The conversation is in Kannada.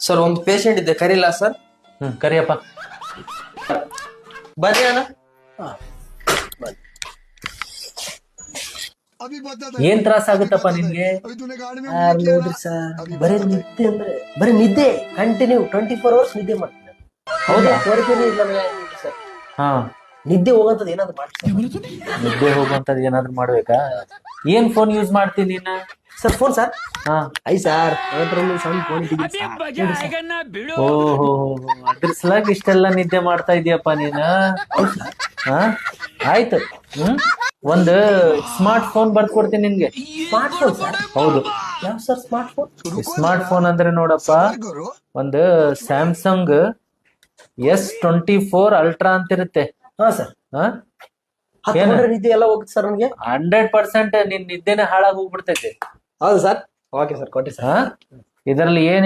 ಸರ್ ಒಂದು ಪೇಷಂಟ್ ಇದೆ ಕರೀಲ ಸರ್? ಕರಿಯಪ್ಪ. ಬರ್ರಿ ಅಣ್ಣ. ಏನ್ ತ್ರಾಸ ಆಗುತ್ತಪ್ಪ ನಿನ್ಗೆ? ನೋಡ್ರಿ ಸರ್, ಬರೀ ನಿದ್ದೆ ಅಂದ್ರೆ ಬರೀ ನಿದ್ದೆ ಕಂಟಿನ್ಯೂ 24 ಅವರ್ಸ್ ನಿದ್ದೆ ಮಾಡ್ತೀನಿ. ಹೌದಾ? ಕೋರಿಕೆನೇ ಇಲ್ಲ ಸರ್. ಹಾ, ನಿದ್ದೆ ಹೋಗಂತದ್ ಏನಾದ್ರು ಮಾಡ್ತೀನಿ. ನಿದ್ದೆ ಹೋಗುವಂತದ್ ಏನಾದ್ರು ಮಾಡ್ಬೇಕಾ? ಏನ್ ಫೋನ್ ಯೂಸ್ ಮಾಡ್ತೀನಿ ನೀನ? Sir phone sir? ಹಾ. ಐ ಸರ್ ಸಣ್ಣ ಫೋನ್ ಓಹೋ, ಅದ್ರ ಸಲಾಗಿ ಇಷ್ಟೆಲ್ಲ ನಿದ್ದೆ ಮಾಡ್ತಾ ಇದೀಯಪ್ಪ ನೀನ. ಹಾ, ಆಯ್ತು. ಒಂದು ಸ್ಮಾರ್ಟ್ ಫೋನ್ ಬರ್ದ್ ಕೊಡ್ತೀನಿ ನಿನ್ಗೆ. Smart phone sir? ಹೌದು. ಯಾವ sir smart phone? Smart phone ಅಂದ್ರೆ ನೋಡಪ್ಪ, ಒಂದು ಸ್ಯಾಮ್ಸಂಗ್ S24 ಅಲ್ಟ್ರಾ ಅಂತ ಇರುತ್ತೆ. ಹಾ ಸರ್. ಹಾ, ನಿದ್ದೆ ಎಲ್ಲ ಹೋಗುತ್ತೆ ಸರ್ ನನಗೆ. 100% ನಿನ್ ನಿದ್ದೆನೆ ಹಾಳಾಗಿ ಹೋಗ್ಬಿಡ್ತೈತೆ. ಹೌದು ಸರ್. ಓಕೆ ಸರ್, ಕೊಟ್ಟಿ ಸರ್. ಇದರಲ್ಲಿ ಏನ್